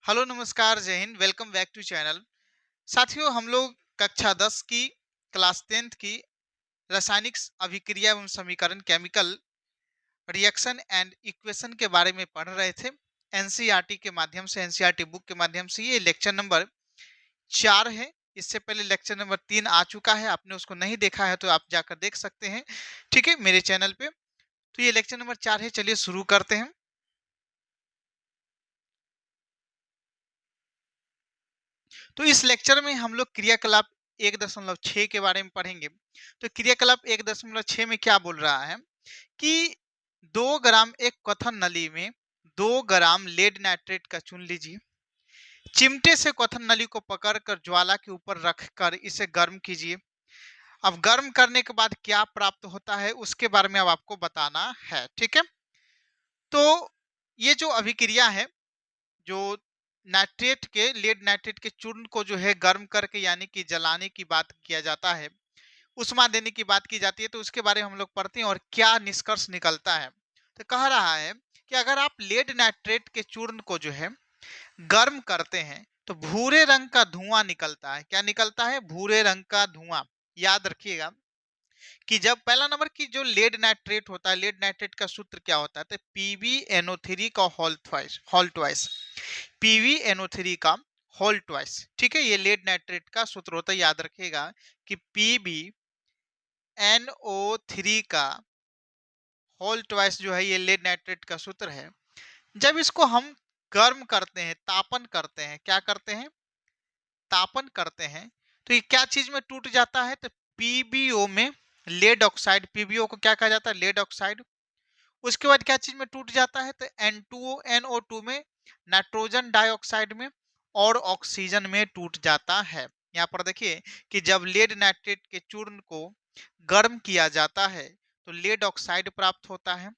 Hello नमस्कार जय हिंद वेलकम बैक टू चैनल। साथियों हम लोग कक्षा 10 की क्लास 10th की रासायनिक अभिक्रिया एवं समीकरण केमिकल रिएक्शन एंड इक्वेशन के बारे में पढ़ रहे थे। एनसीईआरटी के माध्यम से एनसीईआरटी बुक के माध्यम से ये लेक्चर नंबर 4 है। इससे पहले लेक्चर नंबर 3 आ चुका है, आपने उसको नहीं देखा है तो आप जाकर देख सकते हैं। ठीक है, मेरे चैनल पे। तो ये लेक्चर नंबर 4 है, चलिए शुरू करते हैं। तो इस लेक्चर में हम लोग क्रियाकलाप 1.6 के बारे में पढ़ेंगे। तो क्रियाकलाप 1.6 में क्या बोल रहा है कि 2 ग्राम एक क्वथन नली में 2 ग्राम लेड नाइट्रेट का चुन लीजिए। चिमटे से क्वथन नली को पकड़कर ज्वाला के ऊपर रखकर इसे गर्म कीजिए। अब गर्म करने के बाद क्या प्राप्त होता है उसके बारे में अब आपको बताना है। ठीक है, तो ये जो अभिक्रिया है, जो नाइट्रेट के लेड नाइट्रेट के चूर्ण को जो है गर्म करके यानी कि जलाने की बात किया जाता है, उष्मा देने की बात की जाती है, तो उसके बारे में हम लोग पढ़ते हैं और क्या निष्कर्ष निकलता है। तो कह रहा है कि अगर आप लेड नाइट्रेट के चूर्ण को जो है गर्म करते हैं तो भूरे रंग का धुआं निकलता है। क्या निकलता है? भूरे रंग का धुआं। याद रखिएगा कि जब पहला नंबर की जो लेड नाइट्रेट होता है, लेड नाइट्रेट का सूत्र क्या होता है? तो PbNO3 का होल ट्वाइस PbNO3 का होल ट्वाइस। ठीक है, ये लेड नाइट्रेट का सूत्र होता है, याद रखिएगा कि PbNO3 का होल ट्वाइस जो है ये लेड नाइट्रेट का सूत्र है। जब इसको हम गर्म करते हैं, तापन करते हैं, क्या करते हैं? तापन करते हैं, तो ये क्या चीज में टूट जाता है? तो PbO में लेड ऑक्साइड। PbO को क्या कहा जाता है? Lead oxide. उसके बाद क्या चीज में टूट जाता है? तो N2O NO2 में, नाइट्रोजन डाइऑक्साइड में और ऑक्सीजन में टूट जाता है। यहाँ पर देखिए कि जब लेड नाइट्रेट के चूर्ण को गर्म किया जाता है तो लेड ऑक्साइड प्राप्त होता है,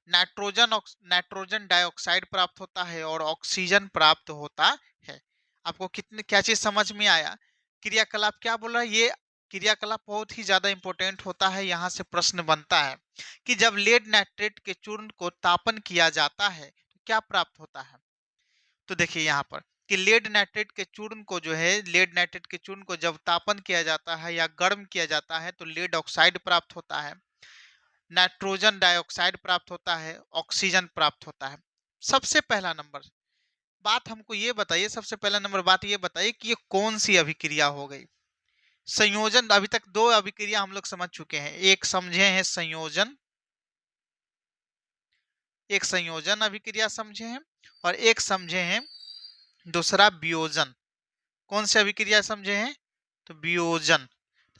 नाइट्रोजन डाइऑक्साइड प्राप्त होता है और ऑक्सीजन प्राप्त होता है। आपको कितने क्या चीज समझ में आया? क्रियाकलाप क्या बोल रहा है? ये क्रियाकलाप बहुत ही ज्यादा इंपॉर्टेंट होता है। यहाँ से प्रश्न बनता है कि जब लेड नाइट्रेट के चूर्ण को तापन किया जाता है तो क्या प्राप्त होता है। तो देखिए यहाँ पर कि लेड नाइट्रेट के चूर्ण को जो है, लेड नाइट्रेट के चूर्ण को जब तापन किया जाता है या गर्म किया जाता है तो लेड ऑक्साइड प्राप्त होता है, नाइट्रोजन डाइऑक्साइड प्राप्त होता है, ऑक्सीजन प्राप्त होता है। सबसे पहला नंबर बात हमको ये बताइए, सबसे पहला नंबर बात ये बताइए कि ये कौन सी अभिक्रिया हो गई? संयोजन। अभी तक दो अभिक्रिया हम लोग समझ चुके हैं, एक समझे हैं संयोजन, एक संयोजन अभिक्रिया समझे हैं और एक समझे हैं दूसरा वियोजन। कौन सी अभिक्रिया समझे हैं? तो वियोजन।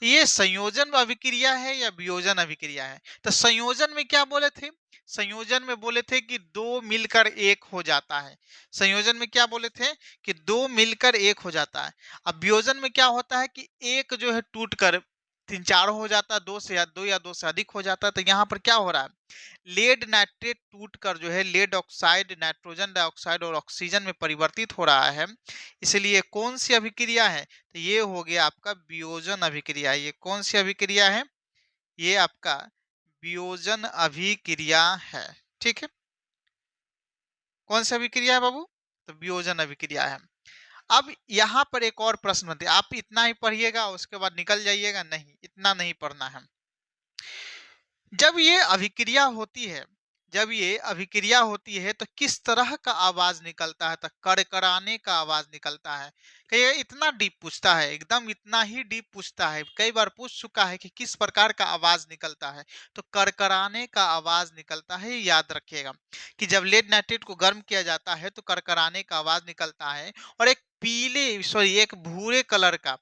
तो ये संयोजन अभिक्रिया है या वियोजन अभिक्रिया है? तो संयोजन में क्या बोले थे? संयोजन में बोले थे कि दो मिलकर एक हो जाता है। संयोजन में क्या बोले थे? कि दो मिलकर एक हो जाता है। अब वियोजन में क्या होता है कि एक जो है टूट कर तीन चार हो जाता है, दो या दो से अधिक हो जाता है। तो यहाँ पर क्या हो रहा है? लेड नाइट्रेट टूटकर जो है लेड ऑक्साइड, नाइट्रोजन डाइऑक्साइड और ऑक्सीजन में परिवर्तित हो रहा है। इसलिए कौन सी अभिक्रिया है? तो ये हो गया आपका वियोजन अभिक्रिया। ये कौन सी अभिक्रिया है? ये आपका वियोजन अभिक्रिया है। ठीक है, कौन सी अभिक्रिया है बाबू? तो वियोजन अभिक्रिया है। अब यहाँ पर एक और प्रश्न बनते, आप इतना ही पढ़िएगा उसके बाद निकल जाइएगा? नहीं, इतना नहीं पढ़ना है। जब ये अभिक्रिया होती है, जब ये अभिक्रिया होती है तो किस तरह का आवाज निकलता है? तो कड़कड़ाने का आवाज निकलता है। कई इतना डीप पूछता है, एकदम इतना ही डीप पूछता है, कई बार पूछ चुका है कि किस प्रकार का आवाज निकलता है। तो कड़कड़ाने का आवाज निकलता है। याद रखिएगा कि जब लेड नाइट्रेट को गर्म किया जाता है तो कड़कड़ाने का आवाज निकलता है और एक एक भूरे कलर का,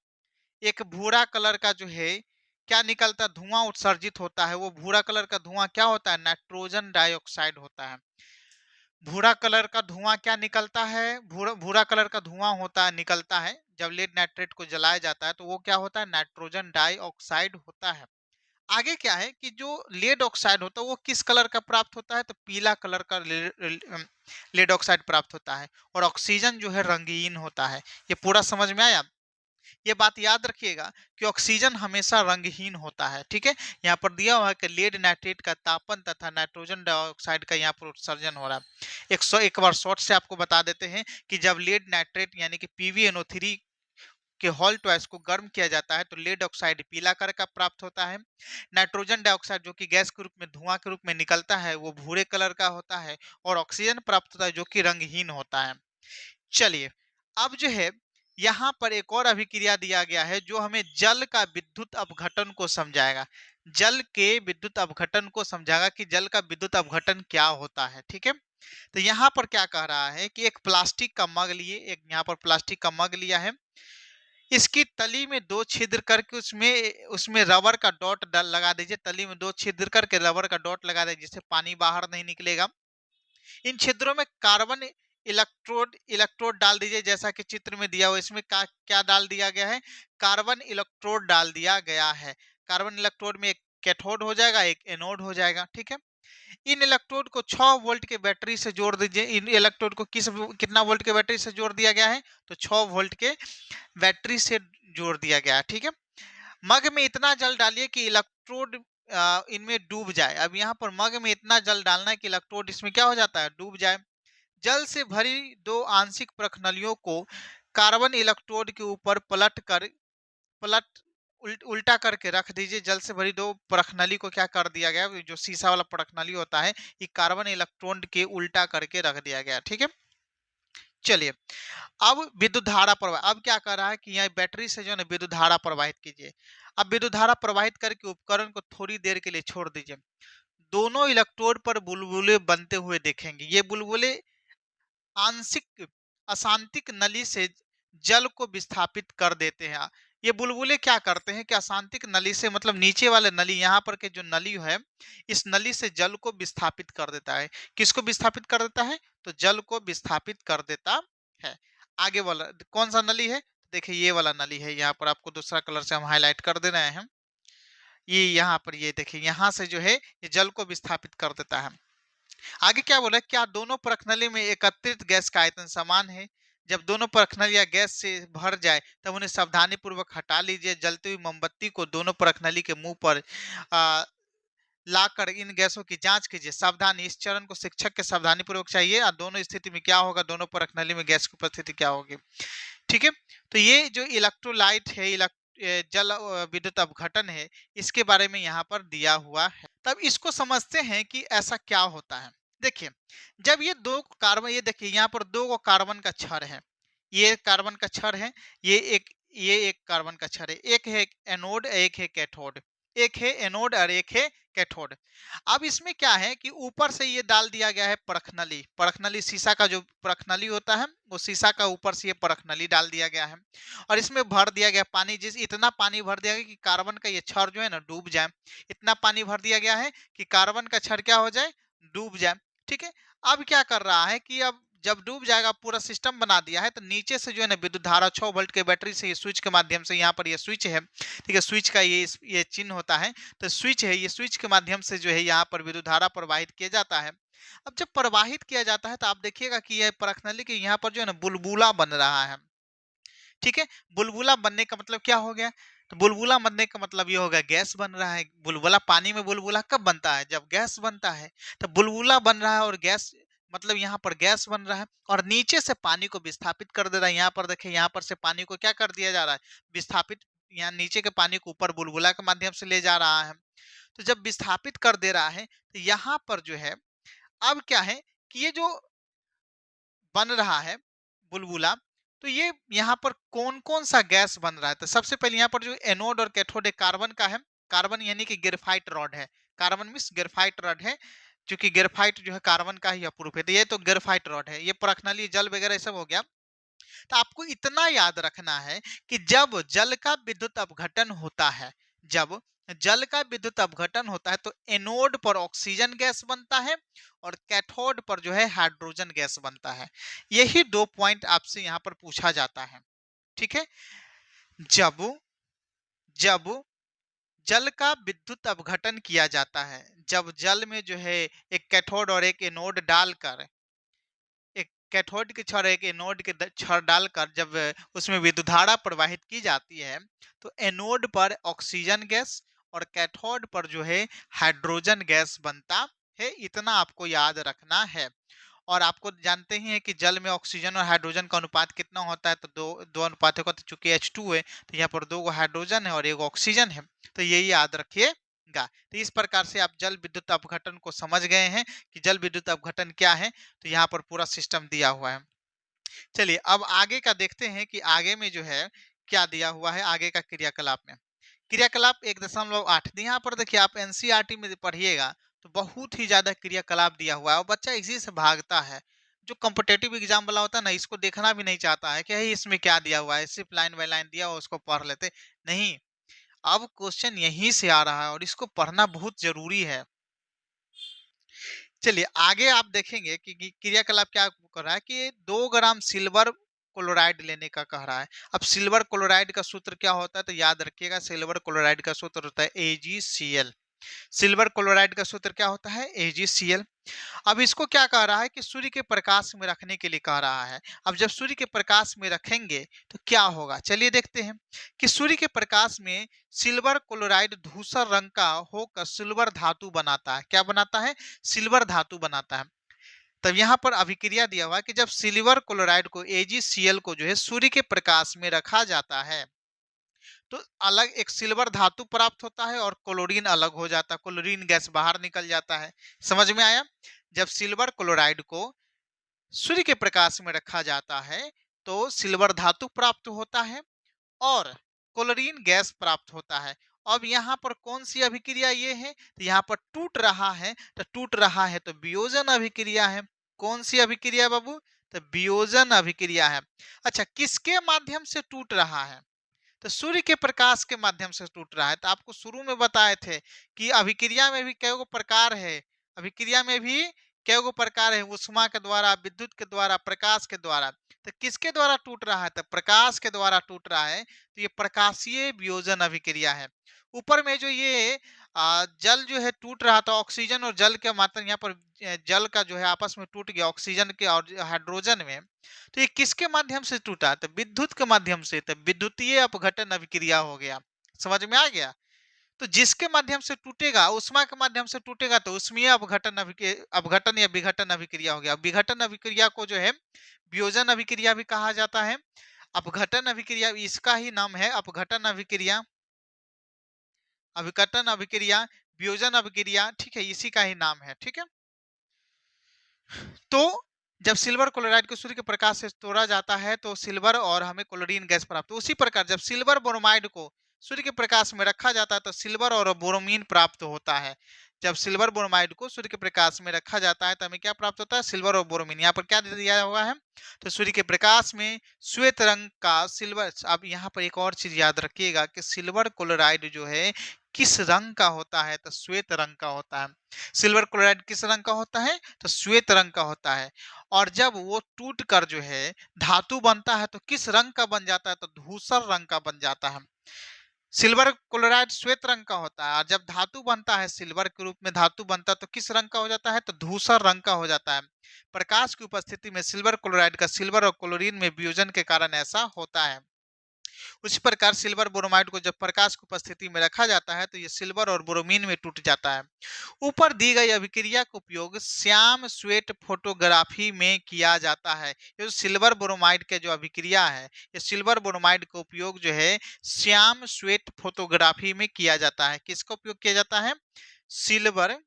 एक भूरा कलर का जो है क्या निकलता है? धुआं उत्सर्जित होता है। वो भूरा कलर का धुआं क्या होता है? नाइट्रोजन डाइऑक्साइड होता है। भूरा कलर का धुआं क्या निकलता है? भूरा भूरा कलर का धुआं होता है, निकलता है जब लेड नाइट्रेट को जलाया जाता है तो वो क्या होता है? नाइट्रोजन डाइऑक्साइड होता है। आगे क्या है कि जो लेड ऑक्साइड होता है वो किस कलर का प्राप्त होता है? तो पीला कलर का लेड ऑक्साइड प्राप्त होता है और ऑक्सीजन जो है रंगीन होता है। ये पूरा समझ में आया? ये बात याद रखिएगा कि ऑक्सीजन हमेशा रंगहीन होता है। ठीक है, यहाँ पर दिया हुआ है कि लेड नाइट्रेट का तापन तथा नाइट्रोजन डाइऑक्साइड का यहाँ पर उत्सर्जन हो रहा है। एक बार शॉर्ट से आपको बता देते हैं कि जब लेड नाइट्रेट यानी कि PbNO3 के हॉल ट्वाइस को गर्म किया जाता है तो लेड ऑक्साइड पीला कलर का प्राप्त होता है। नाइट्रोजन डाइऑक्साइड जो कि गैस के रूप में धुआं के रूप में निकलता है वो भूरे कलर का होता है, और ऑक्सीजन प्राप्त होता है जो कि रंगहीन होता है। चलिए, अब जो है यहाँ पर एक और अभिक्रिया दिया गया है जो हमें जल का विद्युत अपघटन को समझाएगा। जल के विद्युत अपघटन को समझाएगा कि जल का विद्युत अपघटन क्या होता है। ठीक है, तो यहाँ पर क्या कह रहा है कि एक प्लास्टिक का मग लिए, एक यहाँ पर प्लास्टिक का मग लिया है, इसकी तली में 2 छिद्र करके उसमें उसमें रबर का डॉट लगा दीजिए। तली में 2 छिद्र करके रबर का डॉट लगा दीजिए जिससे पानी बाहर नहीं निकलेगा। इन छिद्रों में कार्बन इलेक्ट्रोड इलेक्ट्रोड डाल दीजिए जैसा कि चित्र में दिया हुआ। इसमें क्या डाल दिया गया है? कार्बन इलेक्ट्रोड डाल दिया गया है। कार्बन इलेक्ट्रोड में एक कैथोड हो जाएगा, एक एनोड हो जाएगा। ठीक है, इन इलेक्ट्रोड को 6 वोल्ट के बैटरी से जोड़ दीजिए। इन इलेक्ट्रोड को कितना वोल्ट के बैटरी से जोड़ दिया गया है? तो 6 वोल्ट के बैटरी से जोड़ दिया गया है। ठीक है, मग में इतना जल डालिए कि इलेक्ट्रोड इनमें डूब जाए। अब यहाँ पर मग में इतना जल डालना है कि इलेक्ट्रोड इसमें क्या हो जाता है? डूब जाए। जल से भरी 2 आंशिक प्रखनलियों को कार्बन इलेक्ट्रोड के ऊपर उल्टा करके रख दीजिए। जल से भरी 2 प्रखनली को क्या कर दिया गया? जो शीशा वाला प्रखनली होता है, ये कार्बन इलेक्ट्रोड के उल्टा करके रख दिया गया। ठीक है, चलिए, अब विद्युत धारा प्रवाह। अब क्या कर रहा है कि यहाँ बैटरी से जो है ना विद्युत धारा प्रवाहित कीजिए। अब विद्युत धारा प्रवाहित करके उपकरण को थोड़ी देर के लिए छोड़ दीजिए। दोनों इलेक्ट्रोड पर बुलबुले बनते हुए देखेंगे। ये बुलबुले आंशिक अशांतिक नली से जल को विस्थापित कर देते हैं। ये बुलबुले क्या करते हैं कि अशांतिक नली से, मतलब नीचे वाले नली, यहाँ पर के जो नली है, इस नली से जल को विस्थापित कर देता है। किसको विस्थापित कर देता है? तो जल को विस्थापित कर देता है। आगे वाला कौन सा नली है? देखिए ये वाला नली है। यहाँ पर आपको दूसरा कलर से हम हाईलाइट कर दे रहे हैं। ये यहाँ पर ये देखिए, यहाँ से जो है ये जल को विस्थापित कर देता है। आगे क्या बोला? क्या दोनों प्रखनली में एकत्रित गैस का आयतन समान है? जब दोनों प्रखनलियां गैस से भर जाए तब उन्हें सावधानी पूर्वक हटा लीजिए। जलती हुई मोमबत्ती को दोनों प्रखनली के मुंह पर आ, लाकर इन गैसों की जांच कीजिए। सावधानी, इस चरण को शिक्षक के सावधानी पूर्वक चाहिए। और दोनों स्थिति में क्या होगा? दोनों प्रखनली में गैस की उपस्थिति क्या होगी? ठीक है, तो ये जो इलेक्ट्रोलाइट है, जल विद्युत अपघटन है, इसके बारे में यहाँ पर दिया हुआ है। तब इसको समझते हैं कि ऐसा क्या होता है। देखिए, जब ये 2 कार्बन, ये देखिए यहाँ पर 2 कार्बन का क्षण है, ये कार्बन का क्षण है, ये एक कार्बन का क्षण है। एक है एनोड, एक है कैथोड। एक है एनोड और एक है कैथोड। अब इसमें क्या है कि ऊपर से ये डाल दिया गया है परखनली। परखनली शीशा का जो परखनली होता है, वो शीशा का ऊपर से ये परखनली डाल दिया गया है, और इसमें भर दिया गया पानी। इतना पानी भर दिया गया कि कार्बन का ये क्षण जो है ना डूब जाए। इतना पानी भर दिया गया है कि कार्बन का क्षण क्या हो जाए? डूब जाए। ठीक है, अब क्या कर रहा है कि अब जब डूब जाएगा, पूरा सिस्टम बना दिया है, तो नीचे से जो है ना विद्युत धारा 6 वोल्ट के बैटरी से, ये स्विच के माध्यम से, यहाँ पर ये स्विच है, ठीक है, स्विच का ये चिन्ह होता है, तो स्विच है, ये स्विच के माध्यम से जो है यहाँ पर विद्युत धारा प्रवाहित किया जाता है। अब जब प्रवाहित किया जाता है तो आप देखिएगा कि यह परखनली के यहाँ पर जो है ना बुलबुला बन रहा है। ठीक है, बुलबुला बनने का मतलब क्या हो गया? तो बुलबुला बनने का मतलब ये हो गया गैस बन रहा है। बुलबुला, पानी में बुलबुला कब बनता है? जब गैस बनता है। तो बुलबुला बन रहा है और गैस, मतलब यहाँ पर गैस बन रहा है और नीचे से पानी को विस्थापित कर दे रहा है। यहाँ पर देखिए, यहाँ पर से पानी को क्या कर दिया जा रहा है? विस्थापित। यहाँ नीचे के पानी को ऊपर बुलबुला के माध्यम से ले जा रहा है। तो जब विस्थापित कर दे रहा है तो यहाँ पर जो है, अब क्या है कि ये जो बन रहा है बुलबुला, तो ये यहाँ पर कौन कौन सा गैस बन रहा है? तो सबसे पहले यहाँ पर जो एनोड और कैथोड है, कार्बन का है। कार्बन यानी कि ग्रेफाइट रॉड है। कार्बन मीन्स ग्रेफाइट रॉड है, क्योंकि ग्रेफाइट जो है कार्बन का ही अप्रूप है। तो ये तो ग्रेफाइट रॉड है। ये प्रखनली जल वगैरह सब हो गया। तो आपको इतना याद रखना है कि जब जल का विद्युत अपघटन होता है, जब जल का विद्युत अपघटन होता है तो एनोड पर ऑक्सीजन गैस बनता है और कैथोड पर जो है हाइड्रोजन गैस बनता है। यही 2 पॉइंट आपसे यहाँ पर पूछा जाता है। ठीक है, जब जब जल का विद्युत अपघटन किया जाता है, जब जल में जो है एक कैथोड और एक एनोड डालकर एक कैथोड के छड़ एक एनोड के छड़ डालकर जब उसमें विद्युत धारा प्रवाहित की जाती है तो एनोड पर ऑक्सीजन गैस और कैथोड पर जो है हाइड्रोजन गैस बनता है। इतना आपको याद रखना है। और आपको जानते ही हैं कि जल में ऑक्सीजन और हाइड्रोजन का अनुपात कितना होता है, तो दो दो अनुपात होगा। तो चूंकि H2 है तो यहाँ पर 2 हाइड्रोजन है और 1 ऑक्सीजन है, तो यही याद रखिएगा। तो इस प्रकार से आप जल विद्युत अपघटन को समझ गए हैं कि जल विद्युत अपघटन क्या है। तो यहाँ पर पूरा सिस्टम दिया हुआ है। चलिए अब आगे का देखते हैं कि आगे में जो है क्या दिया हुआ है। आगे का क्रियाकलाप में क्रियाकलाप 1.8 यहाँ पर देखिए, आप एनसीईआरटी में पढ़िएगा तो बहुत ही ज्यादा क्रियाकलाप दिया हुआ है और बच्चा इसी से भागता है। जो कॉम्पिटेटिव एग्जाम वाला होता है ना, इसको देखना भी नहीं चाहता है कि hey, इसमें क्या दिया हुआ है, सिर्फ लाइन बाय लाइन दिया हुआ उसको पढ़ लेते नहीं। अब क्वेश्चन यहीं से आ रहा है और इसको पढ़ना बहुत जरूरी है। चलिए आगे आप देखेंगे कि क्रियाकलाप क्या कर रहा है कि 2 ग्राम सिल्वर क्लोराइड लेने का कह रहा है। अब सिल्वर क्लोराइड का सूत्र क्या होता है, तो याद रखिएगा, सिल्वर क्लोराइड का सूत्र होता है AgCl। सिल्वर क्लोराइड का सूत्र क्या होता है, AgCl। अब इसको क्या कह रहा है कि सूर्य के प्रकाश में रखने के लिए कह रहा है। अब जब सूर्य के प्रकाश में रखेंगे तो क्या होगा, चलिए देखते हैं कि सूर्य के प्रकाश में सिल्वर क्लोराइड धूसर रंग का होकर सिल्वर धातु बनाता है। क्या बनाता है, सिल्वर धातु बनाता है। तब यहाँ पर अभिक्रिया दिया हुआ है कि जब सिल्वर क्लोराइड को AgCl को जो है सूर्य के प्रकाश में रखा जाता है तो अलग एक सिल्वर धातु प्राप्त होता है और क्लोरीन अलग हो जाता है, क्लोरीन गैस बाहर निकल जाता है। समझ में आया। जब सिल्वर क्लोराइड को सूर्य के प्रकाश में रखा जाता है तो सिल्वर धातु प्राप्त होता है और क्लोरीन गैस प्राप्त होता है। अब यहाँ पर कौन सी अभिक्रिया ये है, तो यहाँ पर टूट रहा है, तो टूट रहा है तो वियोजन अभिक्रिया है। कौन सी अभिक्रिया बाबू, तो वियोजन अभिक्रिया है। अच्छा, किसके माध्यम से टूट रहा है, तो सूर्य के प्रकाश के माध्यम से टूट रहा है। तो आपको शुरू में बताए थे कि अभिक्रिया में भी कई गो प्रकार है, अभिक्रिया में भी कई गो प्रकार है, उष्मा के द्वारा, विद्युत के द्वारा, प्रकाश के द्वारा। तो किसके द्वारा टूट रहा है, तो प्रकाश के द्वारा टूट रहा है। तो ये प्रकाशीय वियोजन अभिक्रिया है। ऊपर में जो ये जल जो है टूट रहा था, ऑक्सीजन और जल के मात्रा, यहाँ पर जल का जो है आपस में टूट गया ऑक्सीजन के और हाइड्रोजन में। तो ये किसके माध्यम से टूटा, तो विद्युत के माध्यम से। तो विद्युतीय अपघटन अभिक्रिया हो गया। समझ में आ गया। तो जिसके माध्यम से टूटेगा, उष्मा के माध्यम से टूटेगा तो उष्मीय अपघटन या विघटन अभिक्रिया हो गया। विघटन अभिक्रिया को जो है वियोजन अभिक्रिया भी कहा जाता है। अपघटन अभिक्रिया इसका ही नाम है, अपघटन अभिक्रिया, अभिघटन अभिक्रिया, वियोजन अभिक्रिया, ठीक है, इसी का ही नाम है। ठीक है। तो जब सिल्वर क्लोराइड को सूर्य के प्रकाश से तोड़ा जाता है तो सिल्वर और हमें क्लोरीन गैस प्राप्त। उसी प्रकार जब सिल्वर ब्रोमाइड को सूर्य के प्रकाश में रखा जाता है तो सिल्वर और ब्रोमीन प्राप्त होता है। जब सिल्वर ब्रोमाइड को सूर्य के प्रकाश में रखा जाता है तो हमें क्या प्राप्त होता है, सिल्वर और ब्रोमीन। यहाँ पर क्या दिया हुआ है, तो सूर्य के प्रकाश में श्वेत रंग का सिल्वर। अब यहाँ पर एक और चीज याद रखिएगा कि सिल्वर क्लोराइड जो है किस रंग का होता है, तो श्वेत रंग का होता है। सिल्वर क्लोराइड किस रंग का होता है, तो श्वेत रंग का होता है। और जब वो टूट कर जो है धातु बनता है तो किस रंग का बन जाता है, तो धूसर रंग का बन जाता है। सिल्वर क्लोराइड श्वेत रंग का होता है और जब धातु बनता है, सिल्वर के रूप में धातु बनता है तो किस रंग का हो जाता है, तो धूसर रंग का हो जाता है। प्रकाश की उपस्थिति में सिल्वर क्लोराइड का सिल्वर और क्लोरीन में वियोजन के कारण ऐसा होता है। उसी प्रकार सिल्वर ब्रोमाइड को जब प्रकाश की उपस्थिति में रखा जाता है तो ये सिल्वर और ब्रोमीन में टूट जाता है। ऊपर दी गई अभिक्रिया का उपयोग श्याम श्वेत फोटोग्राफी में किया जाता है। ये जो सिल्वर ब्रोमाइड के जो अभिक्रिया है, ये सिल्वर ब्रोमाइड का उपयोग जो है श्याम श्वेत फोटोग्राफी में किया जाता है। किसका उपयोग किया जाता है, सिल्वर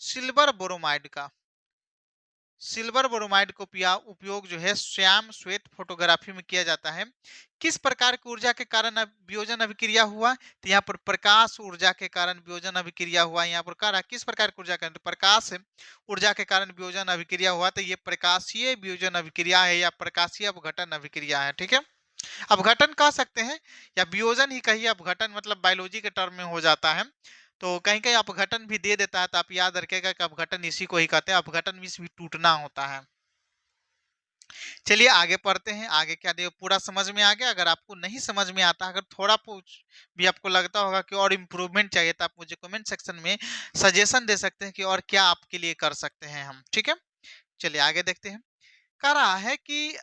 सिल्वर ब्रोमाइड का, सिल्वर ब्रोमाइड को उपयोग जो है श्याम श्वेत फोटोग्राफी में किया जाता है। किस प्रकार की ऊर्जा के कारण वियोजन अभिक्रिया हुआ, तो यहाँ पर प्रकाश ऊर्जा के कारण वियोजन अभिक्रिया हुआ। यहाँ पर कह रहा है किस प्रकार की ऊर्जा के कारण, तो प्रकाश ऊर्जा के कारण वियोजन अभिक्रिया हुआ। तो ये प्रकाशीय वियोजन अभिक्रिया है या प्रकाशीय अपघटन अभिक्रिया है। ठीक है, अपघटन कह सकते हैं या वियोजन ही कहिए, अपघटन मतलब बायोलॉजी के टर्म में हो जाता है। तो कहीं कहीं अपघटन भी दे देता है, तो आप याद रखिएगा कि अपघटन इसी को ही कहते हैं। अपघटन मींस भी टूटना होता है। चलिए आगे पढ़ते हैं। आगे क्या दिया, पूरा समझ में आ गया। अगर आपको नहीं समझ में आता, अगर थोड़ा कुछ भी आपको लगता होगा कि और इम्प्रूवमेंट चाहिए, तो आप मुझे कमेंट सेक्शन में सजेशन दे सकते हैं कि और क्या आपके लिए कर सकते हैं हम। ठीक है, चलिए आगे देखते हैं। कह रहा है कि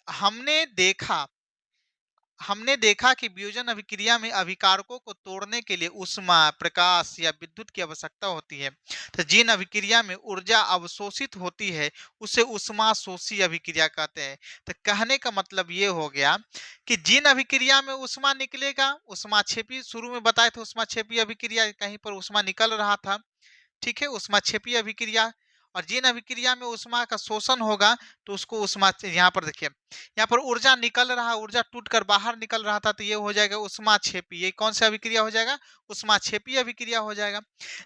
हमने देखा कि वियोजन अभिक्रिया में अभिकारकों को तोड़ने के लिए ऊष्मा, प्रकाश या विद्युत की आवश्यकता होती है। तो जिन अभिक्रिया में ऊर्जा अवशोषित होती है उसे ऊष्मा शोषी अभिक्रिया कहते हैं। तो कहने का मतलब ये हो गया कि जिन अभिक्रिया में ऊष्मा निकलेगा, ऊष्मा क्षेपी, शुरू में बताए थे ऊष्मा क्षेपी अभिक्रिया, कहीं पर ऊष्मा निकल रहा था, ठीक है, ऊष्माक्षेपीय अभिक्रिया। और जिन अभिक्रिया में ऊष्मा का शोषण होगा तो उसको ऊष्मा, यहाँ पर देखिए, यहाँ पर ऊर्जा निकल रहा, ऊर्जा टूटकर बाहर निकल रहा था, तो ये हो जाएगा ऊष्माक्षेपी। ये कौन सा अभिक्रिया हो जाएगा? ऊष्माक्षेपीय अभिक्रिया हो जाएगा।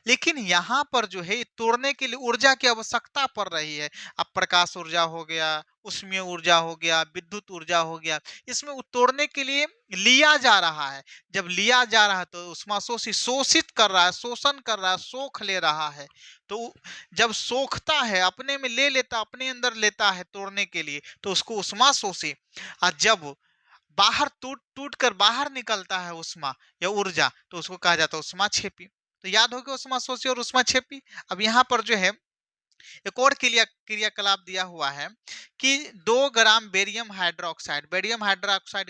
लेकिन यहाँ पर जो है तोड़ने के लिए ऊर्जा की आवश्यकता पड़ रही है। अब प्रकाश ऊर्जा हो गया, उष्मीय ऊर्जा हो गया, विद्युत ऊर्जा हो गया, इसमें तोड़ने के लिए लिया जा रहा है। जब लिया जा रहा है तो उष्मा शोषी शोषित कर रहा है, शोषण कर रहा है, सोख ले रहा है। तो जब सोखता है, अपने में ले लेता, अपने अंदर लेता है तोड़ने के लिए, तो उसको उष्मा शोषी। और जब बाहर टूट टूट कर बाहर निकलता है उष्मा या ऊर्जा, तो उसको कहा जाता है उष्मा क्षेपी। तो याद हो गया उष्मा शोषी और उष्मा क्षेपी। अब यहाँ पर जो है एक और क्रियाकलाप दिया हुआ है कि 2 ग्राम बेरियम हाइड्रोक्साइड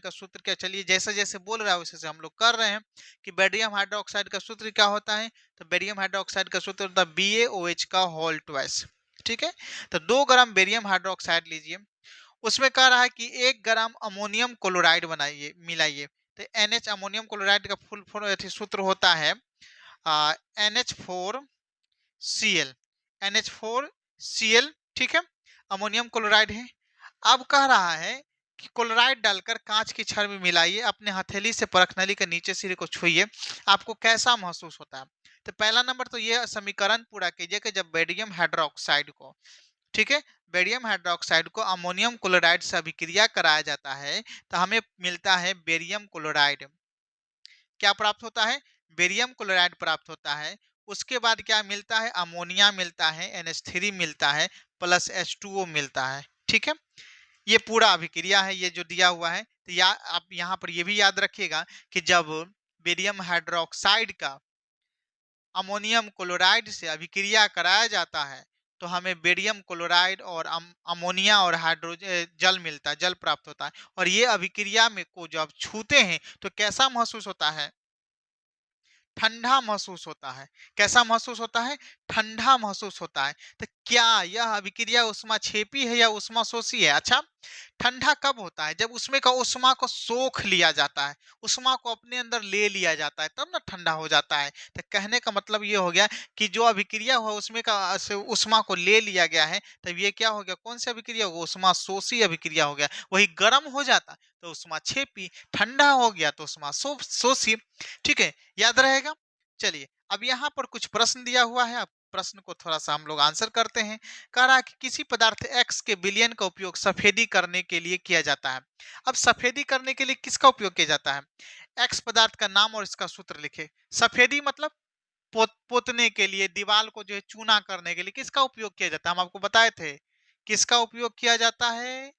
का सूत्र क्या, चलिए जैसे जैसे बोल रहा है वैसे हम लोग कर रहे हैं कि बेरियम हाइड्रोक्साइड का सूत्र क्या होता है। तो बेरियम हाइड्रोक्साइड का सूत्र होता है BaOH का होल ट्वाइस, ठीक है। तो 2 ग्राम बेरियम हाइड्रोक्साइड लीजिए, उसमें कह रहा है कि 1 ग्राम अमोनियम क्लोराइड बनाइए, मिलाइए। तो NH अमोनियम क्लोराइड का फुल फॉर्म सूत्र होता है NH4Cl, NH4Cl, ठीक है, अमोनियम क्लोराइड है। अब कह रहा है कि क्लोराइड डालकर कांच की छड़ में मिलाइए, अपने हथेली से परख नली के नीचे सिरे को छुइए, आपको कैसा महसूस होता है। तो पहला नंबर तो ये समीकरण पूरा कीजिए कि जब बेरियम हाइड्रोक्साइड को, ठीक है, बेरियम हाइड्रोक्साइड को अमोनियम क्लोराइड से अभिक्रिया कराया जाता है तो हमें मिलता है बेरियम क्लोराइड। क्या प्राप्त होता है? बेरियम क्लोराइड प्राप्त होता है। उसके बाद क्या मिलता है? अमोनिया मिलता है, NH3 मिलता है, प्लस H2O मिलता है, ठीक है। ये पूरा अभिक्रिया है, ये जो दिया हुआ है। तो आप यहाँ पर ये भी याद रखिएगा कि जब बेरियम हाइड्रोक्साइड का अमोनियम क्लोराइड से अभिक्रिया कराया जाता है तो हमें बेरियम क्लोराइड और अमोनिया और हाइड्रोजन जल मिलता है, जल प्राप्त होता है। और ये अभिक्रिया में को जब छूते हैं तो कैसा महसूस होता है? ठंडा महसूस होता है। कैसा महसूस होता है? ठंडा महसूस होता है। तो क्या यह अभिक्रिया ऊष्माक्षेपी है या ऊष्माशोषी है? अच्छा, ठंडा कब होता है? जब उसमें का ऊष्मा को सोख लिया जाता है, ऊष्मा को अपने अंदर ले लिया जाता है, तब ना ठंडा हो जाता है। तो कहने का मतलब ये हो गया कि जो अभिक्रिया हुआ उसमें का से ऊष्मा को ले लिया गया है, तब ये क्या हो गया? कौन सी अभिक्रिया होगा? ऊष्माशोषी अभिक्रिया हो गया। वही गर्म हो जाता तो ऊष्माक्षेपी, ठंडा हो गया तो ऊष्माशोषी, ठीक है, याद रहेगा। चलिए अब यहाँ पर कुछ प्रश्न दिया हुआ है, अब प्रश्न को थोड़ा सा हम लोग आंसर करते हैं। कह रहा है कि किसी पदार्थ X के विलयन का उपयोग सफेदी करने के लिए किया जाता है। अब सफेदी करने के लिए किसका उपयोग किया जाता है? X पदार्थ का नाम और इसका सूत्र लिखे। सफेदी मतलब पोतने के लिए, दीवार को जो है चूना करने के लिए किसका उपयोग किया जाता है? हम आपको बताए थे किसका उपयोग किया जाता है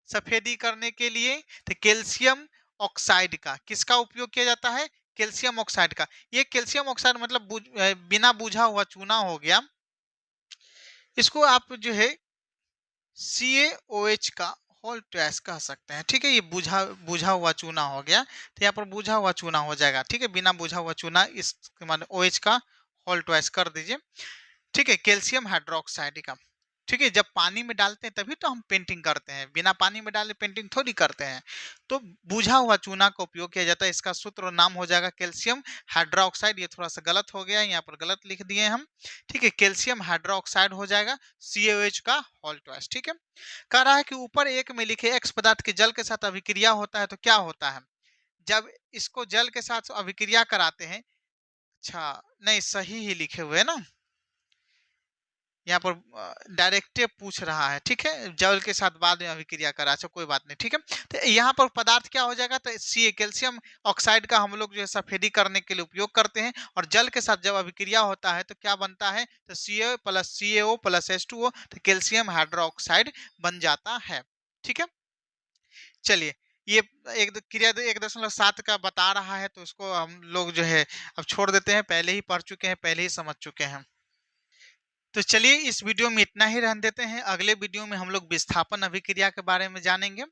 सफेदी करने के लिए। तो कैल्शियम ऑक्साइड का। किसका उपयोग किया जाता है? कैल्शियम ऑक्साइड का। ये कैल्शियम ऑक्साइड मतलब बिना बुझा हुआ चूना हो गया। इसको आप जो है CaOH का होल ट्वाइस कह सकते हैं, ठीक है। ये बुझा बुझा हुआ चूना हो गया, तो यहाँ पर बुझा हुआ चूना हो जाएगा, ठीक है। बिना बुझा हुआ चूना, इस मान OH का होल ट्वाइस कर दीजिए, ठीक है। कैल्शियम हाइड्रोक्साइड का, ठीक है। जब पानी में डालते हैं तभी तो हम पेंटिंग करते हैं, बिना पानी में डाले पेंटिंग थोड़ी करते हैं। तो बुझा हुआ चूना का उपयोग किया जाता है। इसका सूत्र और नाम हो जाएगा कैल्शियम हाइड्रोक्साइड। ये थोड़ा सा गलत हो गया, यहाँ पर गलत लिख दिए हम, ठीक है। कैल्शियम हाइड्रोक्साइड हो जाएगा CaOH का होल ट्वाइस, ठीक है। कह रहा है कि ऊपर एक में लिखे X पदार्थ के जल के साथ अभिक्रिया होता है तो क्या होता है? जब इसको जल के साथ अभिक्रिया कराते हैं, अच्छा नहीं, सही ही लिखे हुए हैं ना, यहाँ पर डायरेक्टे पूछ रहा है, ठीक है। जल के साथ बाद में अभिक्रिया करा, अच्छा कोई बात नहीं, ठीक है। तो यहाँ पर पदार्थ क्या हो जाएगा? तो Ca कैल्शियम ऑक्साइड का हम लोग जो है सफेदी करने के लिए उपयोग करते हैं। और जल के साथ जब अभिक्रिया होता है तो क्या बनता है? तो Ca plus CaO plus H2O, तो कैल्शियम हाइड्रोक्साइड बन जाता है, ठीक है। चलिए, ये क्रिया 1.7 का बता रहा है तो उसको हम लोग जो है अब छोड़ देते हैं, पहले ही पढ़ चुके हैं, पहले ही समझ चुके हैं। तो चलिए इस वीडियो में इतना ही रहने देते हैं। अगले वीडियो में हम लोग विस्थापन अभिक्रिया के बारे में जानेंगे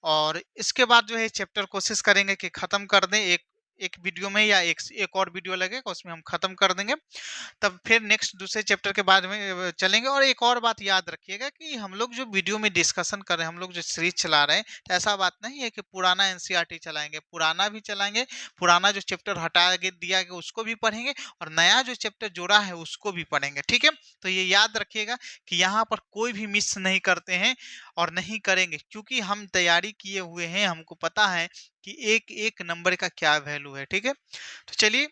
और इसके बाद जो है चैप्टर कोशिश करेंगे कि खत्म कर दें एक एक वीडियो में, या एक और वीडियो लगेगा उसमें हम खत्म कर देंगे। तब फिर नेक्स्ट दूसरे चैप्टर के बाद में चलेंगे। और एक और बात याद रखिएगा कि हम लोग जो वीडियो में डिस्कशन कर रहे हैं, हम लोग जो सीरीज चला रहे हैं, तो ऐसा बात नहीं है कि पुराना एनसीईआरटी चलाएंगे, पुराना भी चलाएंगे। पुराना जो चैप्टर हटा दिया गया उसको भी पढ़ेंगे और नया जो चैप्टर जोड़ा है उसको भी पढ़ेंगे। ठीक है, तो ये याद रखिएगा कि यहाँ पर कोई भी मिस नहीं करते हैं और नहीं करेंगे, क्योंकि हम तैयारी किए हुए हैं, हमको पता है कि एक एक नंबर का क्या वैल्यू है। ठीक है, तो चलिए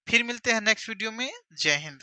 फिर मिलते हैं नेक्स्ट वीडियो में। जय हिंद।